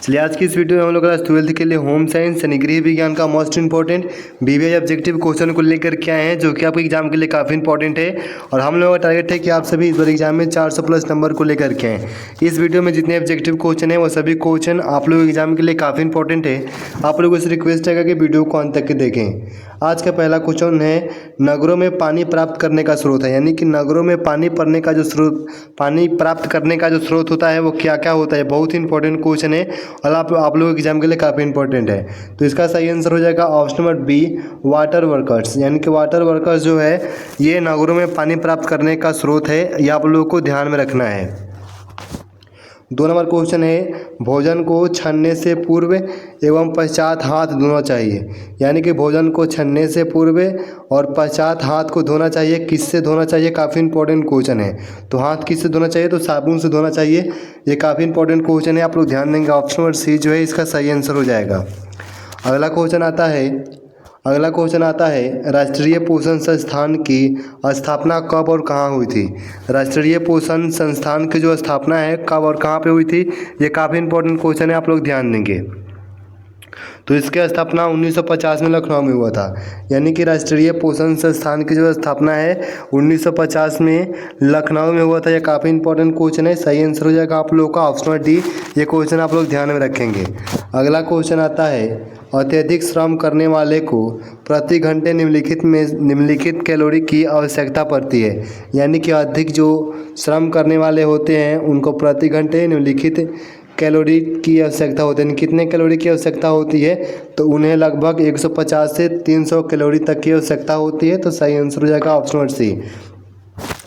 चलिए आज की इस वीडियो में हम लोग क्लास 12th के लिए होम साइंस यानी गृह विज्ञान का most important BBI objective question को लेकर के आए हैं, जो कि आपके एग्जाम के लिए काफ़ी इंपॉर्टेंट है। और हम लोगों का टारगेट है कि आप सभी इस बार एग्जाम में 400 प्लस नंबर को लेकर के आएँ। इस वीडियो में जितने ऑब्जेक्टिव क्वेश्चन है वो सभी क्वेश्चन आप लोग एग्जाम के लिए काफ़ी इंपॉर्टेंट है। आप लोगों से रिक्वेस्ट है कि वीडियो को अंत तक के देखें। आज का पहला क्वेश्चन है, नगरों में पानी प्राप्त करने का स्रोत है, यानी कि नगरों में पानी पड़ने का जो स्रोत, पानी प्राप्त करने का जो स्रोत होता है वो क्या क्या होता है। बहुत ही इंपॉर्टेंट क्वेश्चन है और आप लोगों के एग्जाम के लिए काफ़ी इंपॉर्टेंट है। तो इसका सही आंसर हो जाएगा option number B, water workers. यानी कि वाटर वर्कर्स जो है ये नगरों में पानी प्राप्त करने का स्रोत है, ये आप लोगों को ध्यान में रखना है। 2 नंबर क्वेश्चन है, भोजन को छनने से पूर्व एवं पश्चात हाथ धोना चाहिए। यानी कि भोजन को छनने से पूर्व और पश्चात हाथ को धोना चाहिए। किससे धोना चाहिए, काफ़ी इंपॉर्टेंट क्वेश्चन है। तो हाथ किससे धोना चाहिए, तो साबुन से धोना चाहिए। ये काफ़ी इंपॉर्टेंट क्वेश्चन है, आप लोग ध्यान देंगे। ऑप्शन नंबर सी जो है इसका सही आंसर हो जाएगा। अगला क्वेश्चन आता है, राष्ट्रीय पोषण संस्थान की स्थापना कब और कहाँ हुई थी। राष्ट्रीय पोषण संस्थान की जो स्थापना है कब और कहाँ पे हुई थी, ये काफ़ी इंपॉर्टेंट क्वेश्चन है, आप लोग ध्यान देंगे। तो इसकी स्थापना 1950 में लखनऊ में हुआ था। यानी कि राष्ट्रीय पोषण संस्थान की जो स्थापना है 1950 में लखनऊ में हुआ था। यह काफ़ी इंपॉर्टेंट क्वेश्चन है, सही आंसर हो जाएगा आप लोगों का ऑप्शन डी। ये क्वेश्चन आप लोग ध्यान में रखेंगे। अगला क्वेश्चन आता है, अत्यधिक श्रम करने वाले को प्रति घंटे निम्नलिखित कैलोरी की आवश्यकता पड़ती है। यानी कि अधिक जो श्रम करने वाले होते हैं उनको प्रति घंटे निम्नलिखित कैलोरी की आवश्यकता होती है। कितने कैलोरी की आवश्यकता होती है, तो उन्हें लगभग 150 से 300 कैलोरी तक की आवश्यकता होती है। तो सही आंसर हो जाएगा option number C.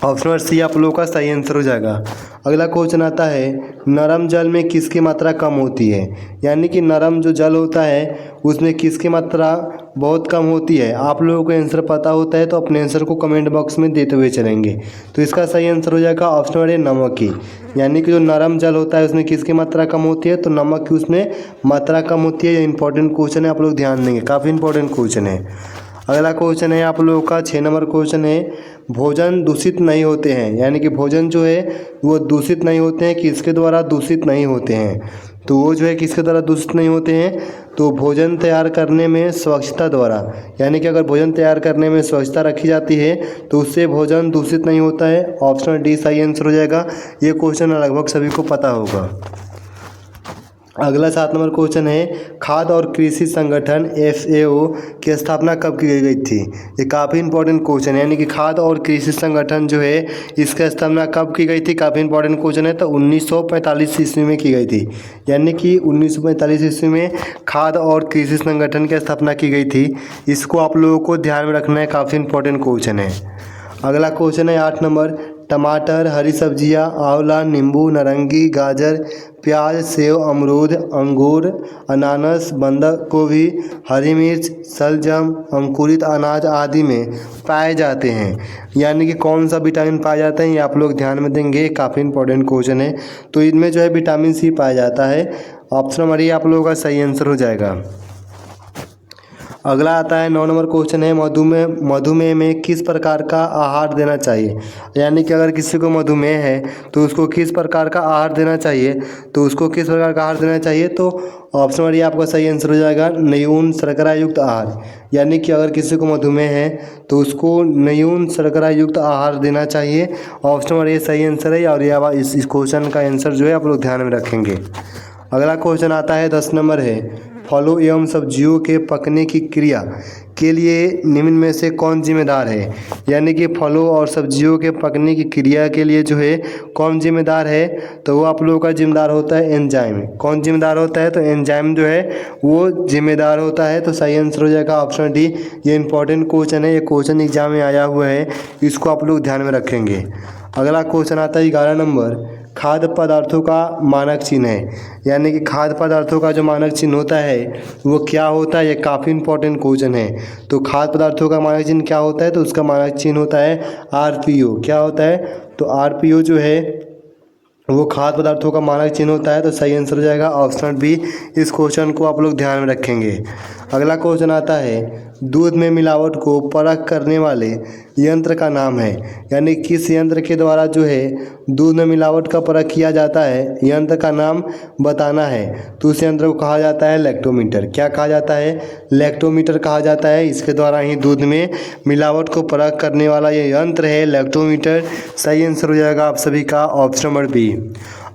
Option number C आप लोगों का सही आंसर हो जाएगा। अगला क्वेश्चन आता है, नरम जल में किसकी मात्रा कम होती है। यानी कि नरम जो जल होता है उसमें किसकी मात्रा बहुत कम होती है। आप लोगों को आंसर पता होता है तो अपने आंसर को कमेंट बॉक्स में देते हुए चलेंगे। तो इसका सही आंसर हो जाएगा ऑप्शन नंबर ए, नमक की। यानी कि जो नरम जल होता है उसमें किसकी मात्रा कम होती है, तो नमक की उसमें मात्रा कम होती है। ये इंपॉर्टेंट क्वेश्चन है, आप लोग ध्यान देंगे, काफ़ी इंपॉर्टेंट क्वेश्चन है। अगला क्वेश्चन है आप लोगों का 6 नंबर क्वेश्चन है, भोजन दूषित नहीं होते हैं। यानी कि भोजन जो है वो दूषित नहीं होते हैं, किसके द्वारा दूषित नहीं होते हैं, तो वो जो है किसके द्वारा दूषित नहीं होते हैं, तो भोजन तैयार करने में स्वच्छता द्वारा। यानी कि अगर भोजन तैयार करने में स्वच्छता रखी जाती है तो उससे भोजन दूषित नहीं होता है। ऑप्शन डी सही आंसर हो जाएगा। ये क्वेश्चन लगभग सभी को पता होगा। अगला 7 नंबर क्वेश्चन है, खाद्य और कृषि संगठन FAO की स्थापना कब की गई थी। ये काफ़ी इंपॉर्टेंट क्वेश्चन है। यानी कि खाद्य और कृषि संगठन जो है इसकी स्थापना कब की गई थी, काफ़ी इंपॉर्टेंट क्वेश्चन है। तो 1945 ईस्वी में की गई थी। यानी कि 1945 ईस्वी में खाद्य और कृषि संगठन की स्थापना की गई थी। इसको आप लोगों को ध्यान में रखना है, काफ़ी इंपॉर्टेंट क्वेश्चन है। अगला क्वेश्चन है 8 नंबर, टमाटर, हरी सब्जियां, आंवला, नींबू, नारंगी, गाजर, प्याज, सेव, अमरूद, अंगूर, अनानास, बंद गोभी, हरी मिर्च, शलजम, अंकुरित अनाज आदि में पाए जाते हैं। यानी कि कौन सा विटामिन पाया जाता है, ये आप लोग ध्यान में देंगे, काफ़ी इंपॉर्टेंट क्वेश्चन है। तो इनमें जो है विटामिन सी पाया जाता है। ऑप्शन नंबर ए आप लोगों का सही आंसर हो जाएगा। अगला आता है 9 नंबर क्वेश्चन है, मधुमेह में किस प्रकार का आहार देना चाहिए। यानी कि अगर किसी को मधुमेह है तो उसको किस प्रकार का आहार देना चाहिए, तो उसको किस प्रकार का आहार देना चाहिए, तो ऑप्शन नंबर ए आपका सही आंसर हो जाएगा, न्यून शर्करा युक्त आहार। यानी कि अगर किसी को मधुमेह है तो उसको न्यून शर्करा युक्त आहार देना चाहिए। ऑप्शन नंबर ए सही आंसर है। और ये इस क्वेश्चन का आंसर जो है आप लोग ध्यान में रखेंगे। अगला क्वेश्चन आता है 10 नंबर है, फलों एवं सब्जियों के पकने की क्रिया के लिए निम्न में से कौन जिम्मेदार है। यानी कि फलों और सब्जियों के पकने की क्रिया के लिए जो है कौन जिम्मेदार है, तो वो आप लोगों का जिम्मेदार होता है एंजाइम। कौन जिम्मेदार होता है, तो एंजाइम जो है वो जिम्मेदार होता है। तो सही आंसर हो जाएगा ऑप्शन डी। ये इंपॉर्टेंट क्वेश्चन है, ये क्वेश्चन एग्जाम में आया हुआ है, इसको आप लोग ध्यान में रखेंगे। अगला क्वेश्चन आता है 11 नंबर, खाद्य पदार्थों का मानक चिन्ह है। यानी कि खाद्य पदार्थों का जो मानक चिन्ह होता है वो क्या होता है, ये काफ़ी इंपॉर्टेंट क्वेश्चन है। तो खाद्य पदार्थों का मानक चिन्ह क्या होता है, तो उसका मानक चिन्ह होता है RPO। क्या होता है, तो RPO जो है वो खाद्य पदार्थों का मानक चिन्ह होता है। तो सही आंसर हो जाएगा ऑप्शन बी। इस क्वेश्चन को आप लोग ध्यान में रखेंगे। अगला क्वेश्चन आता है दूध में मिलावट को परख करने वाले यंत्र का नाम है। यानी किस यंत्र के द्वारा जो है दूध में मिलावट का परख किया जाता है, यंत्र का नाम बताना है। तो उस यंत्र को कहा जाता है लैक्टोमीटर। क्या कहा जाता है? लैक्टोमीटर कहा जाता है। इसके द्वारा ही दूध में मिलावट को परख करने वाला ये यंत्र है लैक्टोमीटर। सही आंसर हो जाएगा आप सभी का ऑप्शन नंबर बी।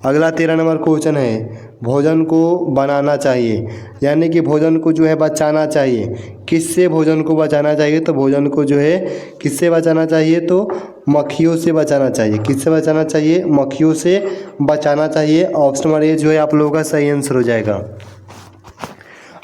अगला 13 नंबर क्वेश्चन है, भोजन को बनाना चाहिए, यानी कि भोजन को जो है बचाना चाहिए। किससे भोजन को बचाना चाहिए? तो भोजन को जो है किससे बचाना चाहिए? तो मक्खियों से बचाना चाहिए। किससे बचाना चाहिए? मक्खियों से बचाना चाहिए। ऑप्शन नंबर ए जो है आप लोगों का सही आंसर हो जाएगा।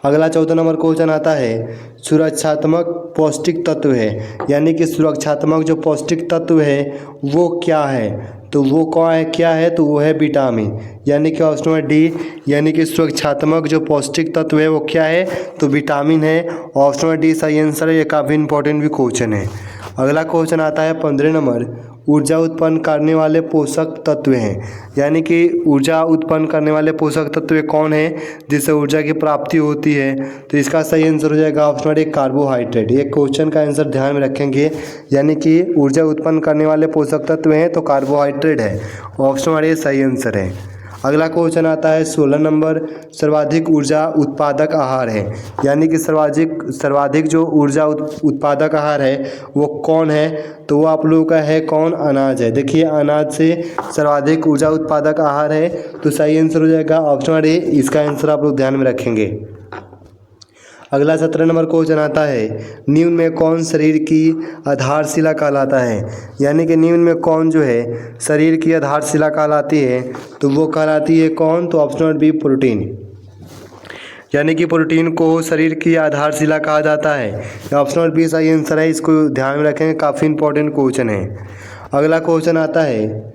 अगला 14 नंबर क्वेश्चन आता है, सुरक्षात्मक पौष्टिक तत्व है, यानी कि सुरक्षात्मक जो पौष्टिक तत्व है वो क्या है? तो वो क्या है? तो वो है विटामिन, यानी कि ऑप्शन नंबर डी, यानी कि सुरक्षात्मक जो पौष्टिक तत्व है वो क्या है? तो विटामिन है। ऑप्शन नंबर डी सही आंसर है। ये काफ़ी इंपॉर्टेंट भी क्वेश्चन है। अगला क्वेश्चन आता है 15 नंबर, ऊर्जा उत्पन्न करने वाले पोषक तत्व हैं, यानी कि ऊर्जा उत्पन्न करने वाले पोषक तत्व कौन है जिससे ऊर्जा की प्राप्ति होती है? तो इसका सही आंसर हो जाएगा ऑप्शन नंबर ए कार्बोहाइड्रेट। ये क्वेश्चन का आंसर ध्यान में रखेंगे, यानी कि ऊर्जा उत्पन्न करने वाले पोषक तत्व हैं तो कार्बोहाइड्रेट है। ऑप्शन नंबर ए सही आंसर है। अगला क्वेश्चन आता है 16 नंबर, सर्वाधिक ऊर्जा उत्पादक आहार है, यानी कि सर्वाधिक जो ऊर्जा उत्पादक आहार है वो कौन है? तो वो आप लोगों का है कौन? अनाज है। देखिए अनाज से सर्वाधिक ऊर्जा उत्पादक आहार है, तो सही आंसर हो जाएगा ऑप्शन नंबर ए। इसका आंसर आप लोग ध्यान में रखेंगे। अगला 17 नंबर क्वेश्चन आता है, निम्न में कौन शरीर की आधारशिला कहलाता है, यानी कि निम्न में कौन जो है शरीर की आधारशिला कहलाती है? तो वो कहलाती है कौन? तो ऑप्शन नंबर बी प्रोटीन, यानी कि प्रोटीन को शरीर की आधारशिला कहा जाता है। ऑप्शन नंबर बी सही आंसर है। इसको ध्यान में रखेंगे, काफ़ी इंपॉर्टेंट क्वेश्चन है। अगला क्वेश्चन आता है,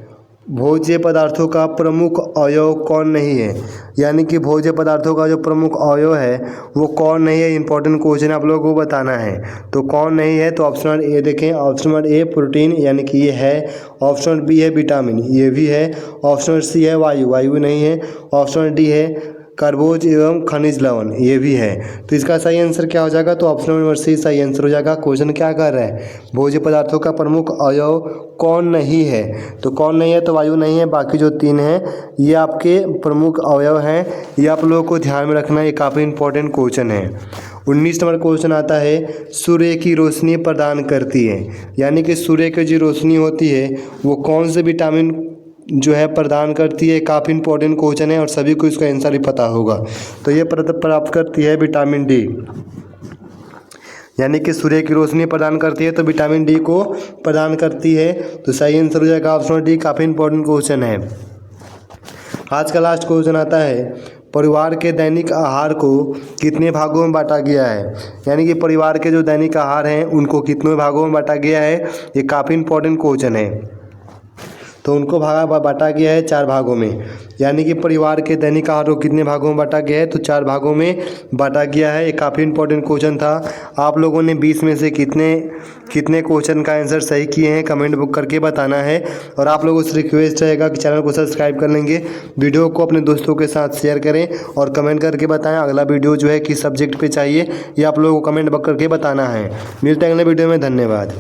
भोज्य पदार्थों का प्रमुख अवयव कौन नहीं है, यानी कि भोज्य पदार्थों का जो प्रमुख अवयव है वो कौन नहीं है? इंपॉर्टेंट क्वेश्चन आप लोगों को बताना है। तो कौन नहीं है? तो ऑप्शन नंबर ए देखें, ऑप्शन नंबर ए प्रोटीन, यानी कि ये है। ऑप्शन नंबर बी है विटामिन, ये भी है। ऑप्शन नंबर सी है वायु, वायु नहीं है। ऑप्शन नंबर डी है कार्बोज एवं खनिज लवण, ये भी है। तो इसका सही आंसर क्या हो जाएगा? तो ऑप्शन नंबर सी सही आंसर हो जाएगा। क्वेश्चन क्या कर रहा है? भोज्य पदार्थों का प्रमुख अवयव कौन नहीं है? तो कौन नहीं है? तो वायु नहीं है। बाकी जो 3 हैं ये आपके प्रमुख अवयव हैं। ये आप लोगों को ध्यान में रखना, ये काफ़ी इंपॉर्टेंट क्वेश्चन है। 19 नंबर क्वेश्चन आता है, सूर्य की रोशनी प्रदान करती है, यानी कि सूर्य की जो रोशनी होती है वो कौन से विटामिन जो है प्रदान करती है? काफ़ी इंपॉर्टेंट क्वेश्चन है और सभी को इसका आंसर भी पता होगा। तो ये प्राप्त करती है विटामिन डी, यानी कि सूर्य की रोशनी प्रदान करती है तो विटामिन डी को प्रदान करती है। तो सही आंसर हो जाएगा ऑप्शन डी। काफ़ी इंपॉर्टेंट क्वेश्चन है। आज का लास्ट क्वेश्चन आता है, परिवार के दैनिक आहार को कितने भागों में बांटा गया है, यानी कि परिवार के जो दैनिक आहार हैं उनको कितने भागों में बांटा गया है? ये काफ़ी इंपॉर्टेंट क्वेश्चन है। तो उनको बांटा गया है 4 भागों में, यानी कि परिवार के दैनिक आहार को कितने भागों में बांटा गया है? तो 4 भागों में बांटा गया है। ये काफ़ी इंपॉर्टेंट क्वेश्चन था। आप लोगों ने 20 में से कितने क्वेश्चन का आंसर सही किए हैं कमेंट बुक करके बताना है। और आप लोगों से रिक्वेस्ट रहेगा कि चैनल को सब्सक्राइब कर लेंगे, वीडियो को अपने दोस्तों के साथ शेयर करें और कमेंट करके बताएं अगला वीडियो जो है किस सब्जेक्ट पर चाहिए, ये आप लोगों को कमेंट बुक करके बताना है। मिलते हैं अगले वीडियो में। धन्यवाद।